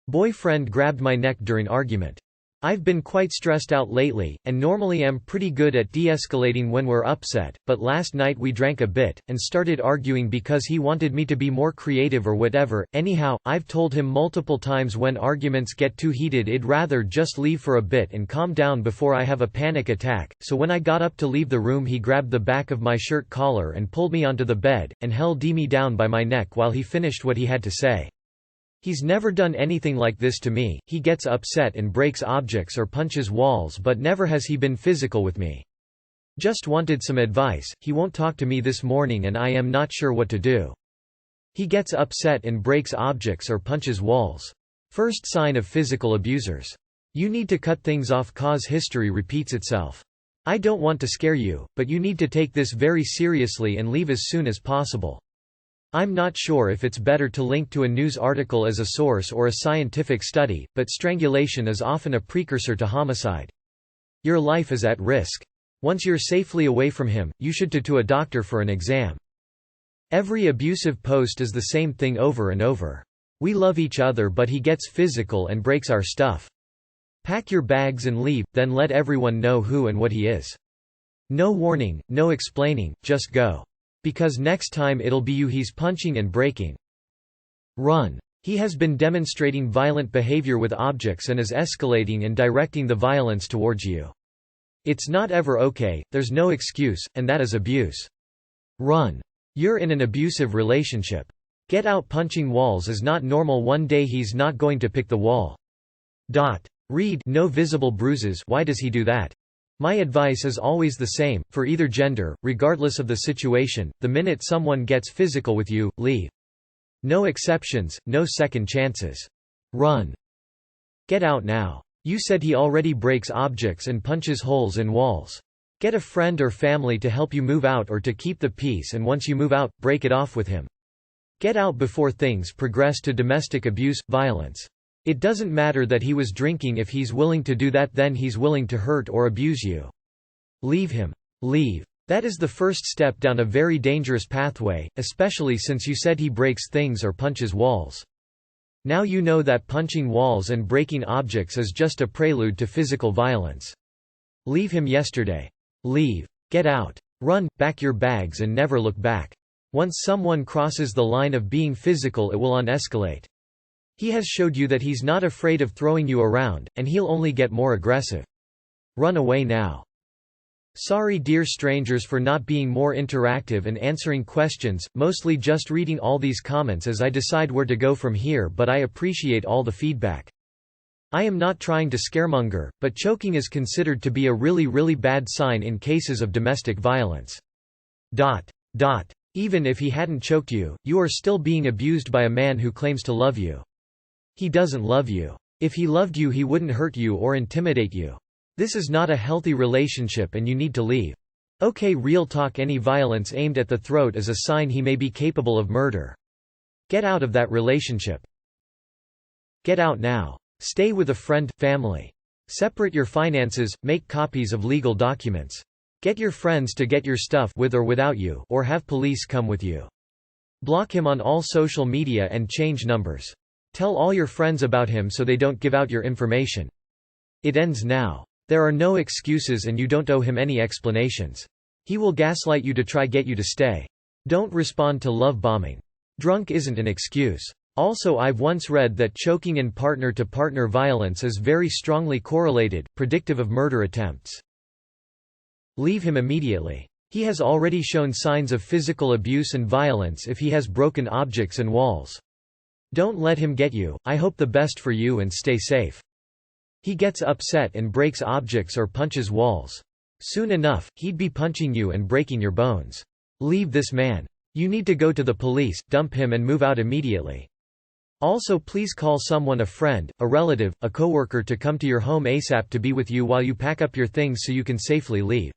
Boyfriend grabbed my neck during argument. I've been quite stressed out lately, and normally am pretty good at de-escalating when we're upset, but last night we drank a bit, and started arguing because he wanted me to be more creative or whatever. Anyhow, I've told him multiple times when arguments get too heated I'd rather just leave for a bit and calm down before I have a panic attack, so when I got up to leave the room he grabbed the back of my shirt collar and pulled me onto the bed, and held me down by my neck while he finished what he had to say. He's never done anything like this to me. He gets upset and breaks objects or punches walls, but never has he been physical with me. Just wanted some advice. He won't talk to me this morning and I am not sure what to do. He gets upset and breaks objects or punches walls. First sign of physical abusers. You need to cut things off cause history repeats itself. I don't want to scare you, but you need to take this very seriously and leave as soon as possible. I'm not sure if it's better to link to a news article as a source or a scientific study, but strangulation is often a precursor to homicide. Your life is at risk. Once you're safely away from him, you should to a doctor for an exam. Every abusive post is the same thing over and over. We love each other but he gets physical and breaks our stuff. Pack your bags and leave, then let everyone know who and what he is. No warning, no explaining, just go. Because next time it'll be you he's punching and breaking. Run. He has been demonstrating violent behavior with objects and is escalating and directing the violence towards you. It's not ever okay, there's no excuse, and that is abuse. Run. You're in an abusive relationship. Get out. Punching walls is not normal. One day he's not going to pick the wall. Read no visible bruises. Why does he do that? My advice is always the same, for either gender, regardless of the situation, the minute someone gets physical with you, leave. No exceptions, no second chances. Run. Get out now. You said he already breaks objects and punches holes in walls. Get a friend or family to help you move out or to keep the peace, and once you move out, break it off with him. Get out before things progress to domestic abuse, violence. It doesn't matter that he was drinking. If he's willing to do that, then he's willing to hurt or abuse you. Leave him. Leave. That is the first step down a very dangerous pathway, especially since you said he breaks things or punches walls. Now you know that punching walls and breaking objects is just a prelude to physical violence. Leave him yesterday. Leave. Get out. Run, pack your bags and never look back. Once someone crosses the line of being physical, it will escalate. He has showed you that he's not afraid of throwing you around, and he'll only get more aggressive. Run away now. Sorry dear strangers for not being more interactive and answering questions, mostly just reading all these comments as I decide where to go from here, but I appreciate all the feedback. I am not trying to scaremonger, but choking is considered to be a really bad sign in cases of domestic violence. Even if he hadn't choked you, you are still being abused by a man who claims to love you. He doesn't love you. If he loved you, he wouldn't hurt you or intimidate you. This is not a healthy relationship and you need to leave. Okay, real talk, any violence aimed at the throat is a sign he may be capable of murder. Get out of that relationship. Get out now. Stay with a friend, family. Separate your finances, make copies of legal documents. Get your friends to get your stuff with or without you, or have police come with you. Block him on all social media and change numbers. Tell all your friends about him so they don't give out your information. It ends now. There are no excuses and you don't owe him any explanations. He will gaslight you to try get you to stay. Don't respond to love bombing. Drunk isn't an excuse. Also, I've once read that choking and partner-to-partner violence is very strongly correlated, predictive of murder attempts. Leave him immediately. He has already shown signs of physical abuse and violence if he has broken objects and walls. Don't let him get you. I hope the best for you and stay safe. He gets upset and breaks objects or punches walls. Soon enough, he'd be punching you and breaking your bones. Leave this man. You need to go to the police, dump him and move out immediately. Also, please call someone, a friend, a relative, a coworker to come to your home ASAP to be with you while you pack up your things so you can safely leave.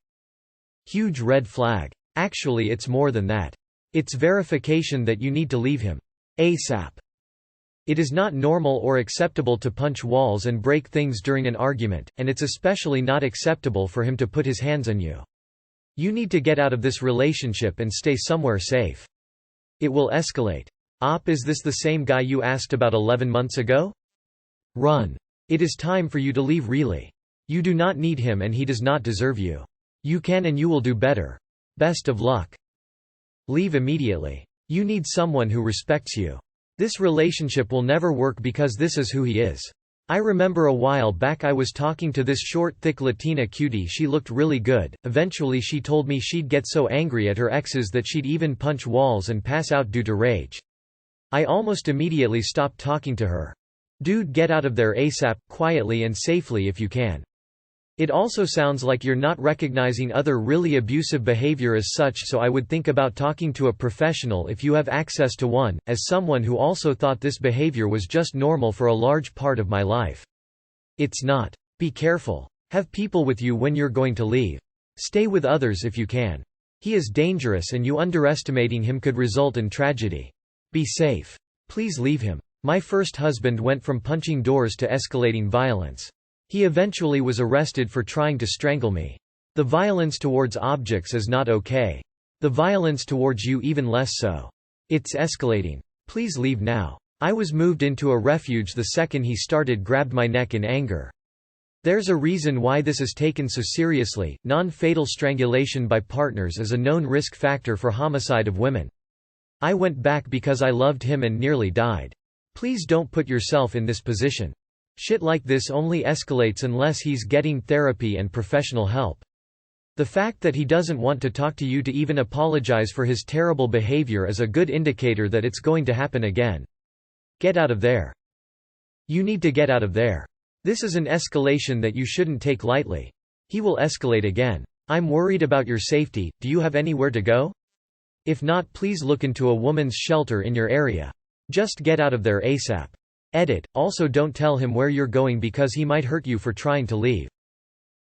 Huge red flag. Actually, it's more than that. It's verification that you need to leave him. ASAP. It is not normal or acceptable to punch walls and break things during an argument, and it's especially not acceptable for him to put his hands on you. You need to get out of this relationship and stay somewhere safe. It will escalate. Is this the same guy you asked about 11 months ago? Run. It is time for you to leave really. You do not need him and he does not deserve you. You can and you will do better. Best of luck. Leave immediately. You need someone who respects you. This relationship will never work because this is who he is. I remember a while back I was talking to this short thick Latina cutie. She looked really good. Eventually she told me she'd get so angry at her exes that she'd even punch walls and pass out due to rage. I almost immediately stopped talking to her. Dude, get out of there ASAP, quietly and safely if you can. It also sounds like you're not recognizing other really abusive behavior as such, so I would think about talking to a professional if you have access to one, as someone who also thought this behavior was just normal for a large part of my life. It's not. Be careful. Have people with you when you're going to leave. Stay with others if you can. He is dangerous and you underestimating him could result in tragedy. Be safe. Please leave him. My first husband went from punching doors to escalating violence. He eventually was arrested for trying to strangle me. The violence towards objects is not okay. The violence towards you even less so. It's escalating. Please leave now. I was moved into a refuge the second he started grabbed my neck in anger. There's a reason why this is taken so seriously. Non-fatal strangulation by partners is a known risk factor for homicide of women. I went back because I loved him and nearly died. Please don't put yourself in this position. Shit like this only escalates unless he's getting therapy and professional help. The fact that he doesn't want to talk to you to even apologize for his terrible behavior is a good indicator that it's going to happen again. Get out of there. You need to get out of there. This is an escalation that you shouldn't take lightly. He will escalate again. I'm worried about your safety. Do you have anywhere to go? If not, please look into a woman's shelter in your area. Just get out of there ASAP. Edit. Also don't tell him where you're going because he might hurt you for trying to leave.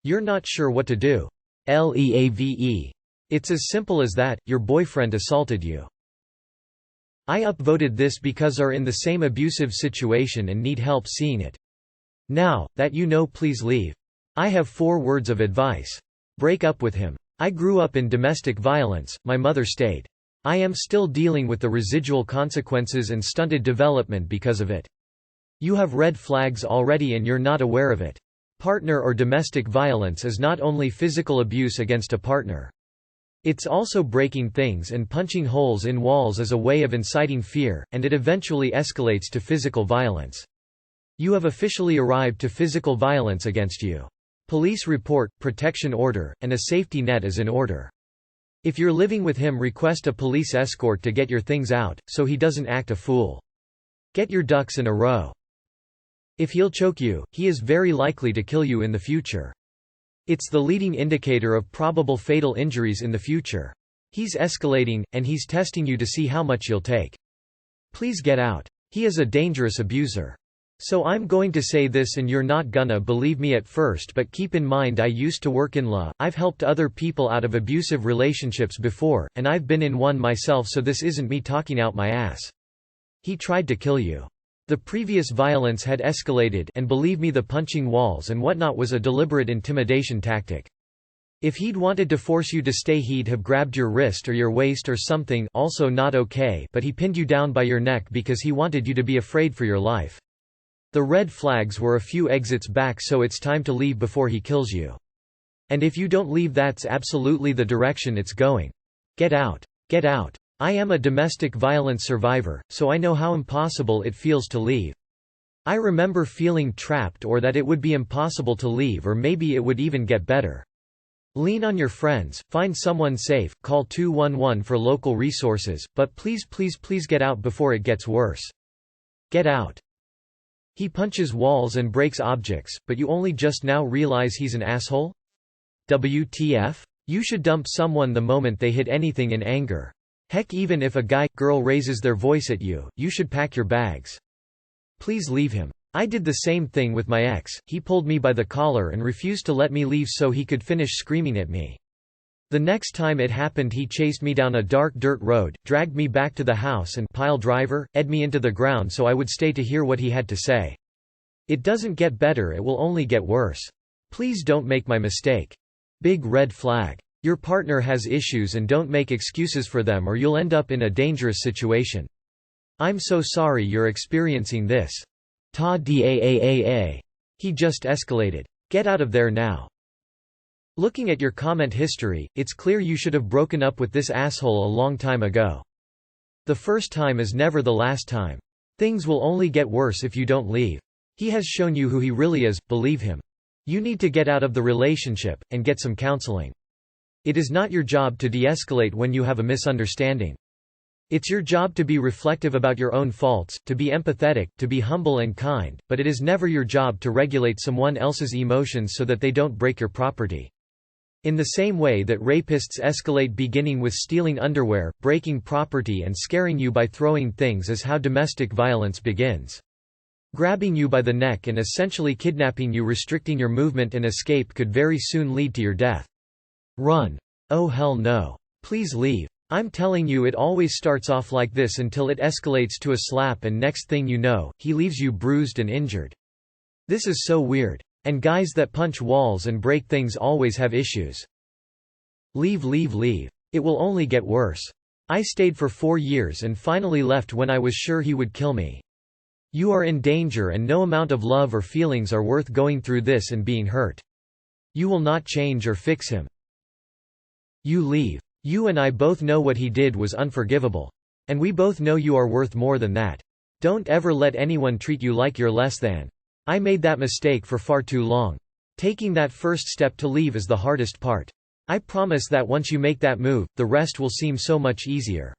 You're not sure what to do. Leave. It's as simple as that. Your boyfriend assaulted you. I upvoted this because are in the same abusive situation and need help seeing it. Now that you know, please leave. I have 4 words of advice. Break up with him. I grew up in domestic violence. My mother stayed. I am still dealing with the residual consequences and stunted development because of it. You have red flags already and you're not aware of it. Partner or domestic violence is not only physical abuse against a partner. It's also breaking things and punching holes in walls as a way of inciting fear, and it eventually escalates to physical violence. You have officially arrived to physical violence against you. Police report, protection order, and a safety net is in order. If you're living with him, request a police escort to get your things out, so he doesn't act a fool. Get your ducks in a row. If he'll choke you, he is very likely to kill you in the future. It's the leading indicator of probable fatal injuries in the future. He's escalating, and he's testing you to see how much you'll take. Please get out. He is a dangerous abuser. So I'm going to say this and you're not gonna believe me at first, but keep in mind I used to work in law. I've helped other people out of abusive relationships before, and I've been in one myself, so this isn't me talking out my ass. He tried to kill you. The previous violence had escalated, and believe me, the punching walls and whatnot was a deliberate intimidation tactic. If he'd wanted to force you to stay, he'd have grabbed your wrist or your waist or something, also not okay, but he pinned you down by your neck because he wanted you to be afraid for your life. The red flags were a few exits back, so it's time to leave before he kills you. And if you don't leave, that's absolutely the direction it's going. Get out. Get out. I am a domestic violence survivor, so I know how impossible it feels to leave. I remember feeling trapped, or that it would be impossible to leave, or maybe it would even get better. Lean on your friends, find someone safe, call 211 for local resources, but please get out before it gets worse. Get out. He punches walls and breaks objects, but you only just now realize he's an asshole? WTF? You should dump someone the moment they hit anything in anger. Heck, even if a girl raises their voice at you, you should pack your bags. Please leave him. I did the same thing with my ex. He pulled me by the collar and refused to let me leave so he could finish screaming at me. The next time it happened, he chased me down a dark dirt road, dragged me back to the house and pile driver, ed me into the ground so I would stay to hear what he had to say. It doesn't get better, it will only get worse. Please don't make my mistake. Big red flag. Your partner has issues, and don't make excuses for them or you'll end up in a dangerous situation. I'm so sorry you're experiencing this. Ta daa. He just escalated. Get out of there now. Looking at your comment history, it's clear you should have broken up with this asshole a long time ago. The first time is never the last time. Things will only get worse if you don't leave. He has shown you who he really is, believe him. You need to get out of the relationship, and get some counseling. It is not your job to de-escalate when you have a misunderstanding. It's your job to be reflective about your own faults, to be empathetic, to be humble and kind, but it is never your job to regulate someone else's emotions so that they don't break your property. In the same way that rapists escalate, beginning with stealing underwear, breaking property and scaring you by throwing things, is how domestic violence begins. Grabbing you by the neck and essentially kidnapping you, restricting your movement and escape could very soon lead to your death. Run. Oh hell no. Please leave. I'm telling you, it always starts off like this until it escalates to a slap, and next thing you know, he leaves you bruised and injured. This is so weird. And guys that punch walls and break things always have issues. Leave, leave, leave. It will only get worse. I stayed for 4 years and finally left when I was sure he would kill me. You are in danger, and no amount of love or feelings are worth going through this and being hurt. You will not change or fix him. You leave. You and I both know what he did was unforgivable. And we both know you are worth more than that. Don't ever let anyone treat you like you're less than. I made that mistake for far too long. Taking that first step to leave is the hardest part. I promise that once you make that move, the rest will seem so much easier.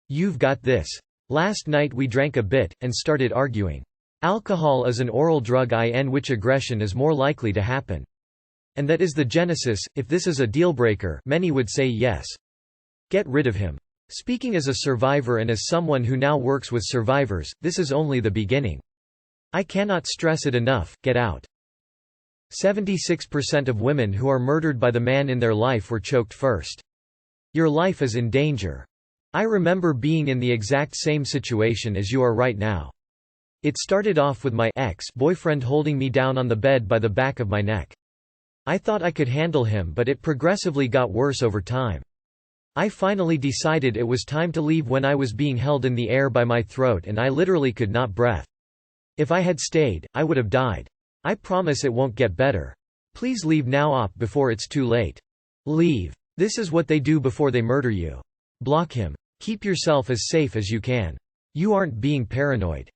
You've got this. Last night we drank a bit, and started arguing. Alcohol is an oral drug in which aggression is more likely to happen. And that is the genesis. If this is a deal-breaker, many would say yes. Get rid of him. Speaking as a survivor and as someone who now works with survivors, this is only the beginning. I cannot stress it enough, get out. 76% of women who are murdered by the man in their life were choked first. Your life is in danger. I remember being in the exact same situation as you are right now. It started off with my ex-boyfriend holding me down on the bed by the back of my neck. I thought I could handle him, but it progressively got worse over time. I finally decided it was time to leave when I was being held in the air by my throat and I literally could not breathe. If I had stayed, I would have died. I promise it won't get better. Please leave now before it's too late. Leave. This is what they do before they murder you. Block him. Keep yourself as safe as you can. You aren't being paranoid.